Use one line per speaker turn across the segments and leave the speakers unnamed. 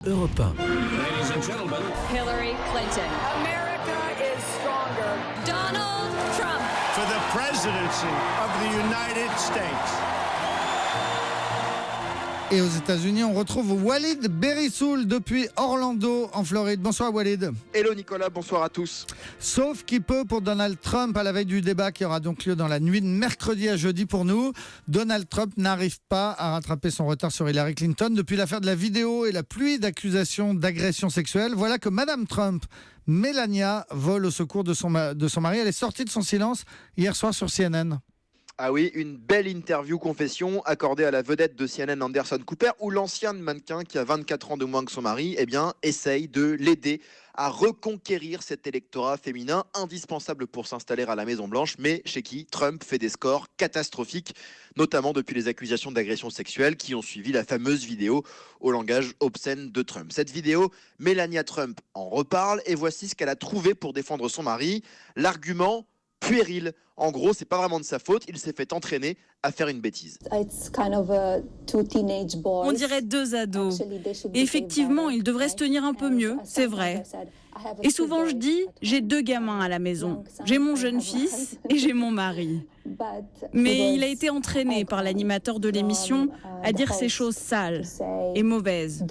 Europe 1.
Ladies and gentlemen,
Hillary Clinton.
America is stronger.
Donald Trump.
For the presidency of the United States.
Et aux États-Unis, on retrouve Walid Berissoul depuis Orlando, en Floride. Bonsoir Walid.
Hello Nicolas, bonsoir à tous.
Sauf qu'il peut pour Donald Trump à la veille du débat qui aura donc lieu dans la nuit de mercredi à jeudi pour nous. Donald Trump n'arrive pas à rattraper son retard sur Hillary Clinton depuis l'affaire de la vidéo et la pluie d'accusations d'agression sexuelle. Voilà que Madame Trump, Melania, vole au secours de son mari. Elle est sortie de son silence hier soir sur CNN.
Ah oui, une belle interview confession accordée à la vedette de CNN Anderson Cooper où l'ancien mannequin qui a 24 ans de moins que son mari essaye de l'aider à reconquérir cet électorat féminin indispensable pour s'installer à la Maison Blanche, mais chez qui Trump fait des scores catastrophiques, notamment depuis les accusations d'agression sexuelle qui ont suivi la fameuse vidéo au langage obscène de Trump. Cette vidéo, Melania Trump en reparle et voici ce qu'elle a trouvé pour défendre son mari. L'argument puéril. En gros, c'est pas vraiment de sa faute, il s'est fait entraîner à faire une bêtise.
On dirait deux ados. Et effectivement, ils devraient se tenir un peu mieux, c'est vrai. Et souvent je dis, j'ai deux gamins à la maison. J'ai mon jeune fils et j'ai mon mari. Mais il a été entraîné par l'animateur de l'émission à dire ces choses sales et mauvaises.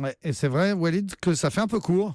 Ouais, et c'est vrai, Walid, que ça fait un peu court.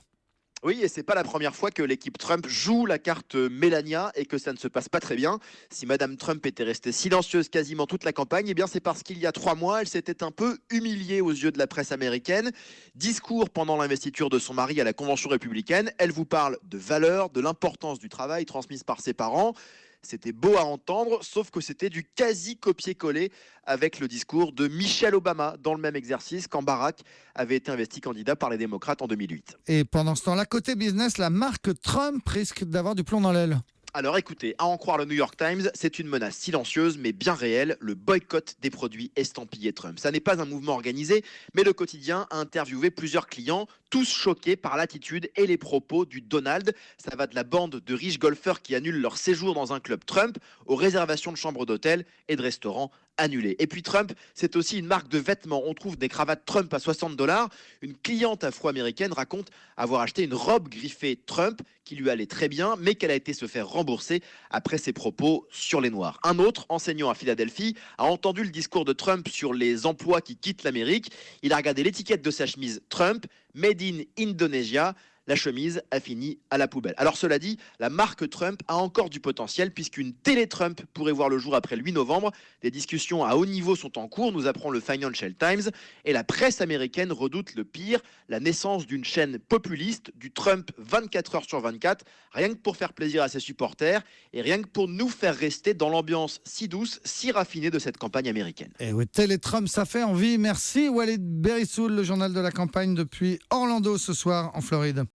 Oui, et c'est pas la première fois que l'équipe Trump joue la carte Melania et que ça ne se passe pas très bien. Si Madame Trump était restée silencieuse quasiment toute la campagne, eh bien c'est parce qu'il y a 3 mois, elle s'était un peu humiliée aux yeux de la presse américaine. Discours pendant l'investiture de son mari à la convention républicaine, elle vous parle de valeurs, de l'importance du travail transmise par ses parents. C'était beau à entendre, sauf que c'était du quasi copier-coller avec le discours de Michelle Obama dans le même exercice quand Barack avait été investi candidat par les démocrates en 2008.
Et pendant ce temps-là, côté business, la marque Trump risque d'avoir du plomb dans l'aile.
Alors écoutez, à en croire le New York Times, c'est une menace silencieuse mais bien réelle, le boycott des produits estampillés Trump. Ça n'est pas un mouvement organisé, mais le quotidien a interviewé plusieurs clients, tous choqués par l'attitude et les propos du Donald. Ça va de la bande de riches golfeurs qui annulent leur séjour dans un club Trump aux réservations de chambres d'hôtel et de restaurants annulées. Et puis Trump, c'est aussi une marque de vêtements. On trouve des cravates Trump à $60. Une cliente afro-américaine raconte avoir acheté une robe griffée Trump qui lui allait très bien, mais qu'elle a été se faire rembourser après ses propos sur les Noirs. Un autre, enseignant à Philadelphie, a entendu le discours de Trump sur les emplois qui quittent l'Amérique. Il a regardé l'étiquette de sa chemise Trump, Made in Indonesia. La chemise a fini à la poubelle. Alors cela dit, la marque Trump a encore du potentiel puisqu'une télé Trump pourrait voir le jour après le 8 novembre. Des discussions à haut niveau sont en cours, nous apprend le Financial Times. Et la presse américaine redoute le pire, la naissance d'une chaîne populiste, du Trump 24 heures sur 24, rien que pour faire plaisir à ses supporters et rien que pour nous faire rester dans l'ambiance si douce, si raffinée de cette campagne américaine.
Et oui, télé Trump, ça fait envie. Merci Walid Berissoul, le journal de la campagne depuis Orlando ce soir en Floride.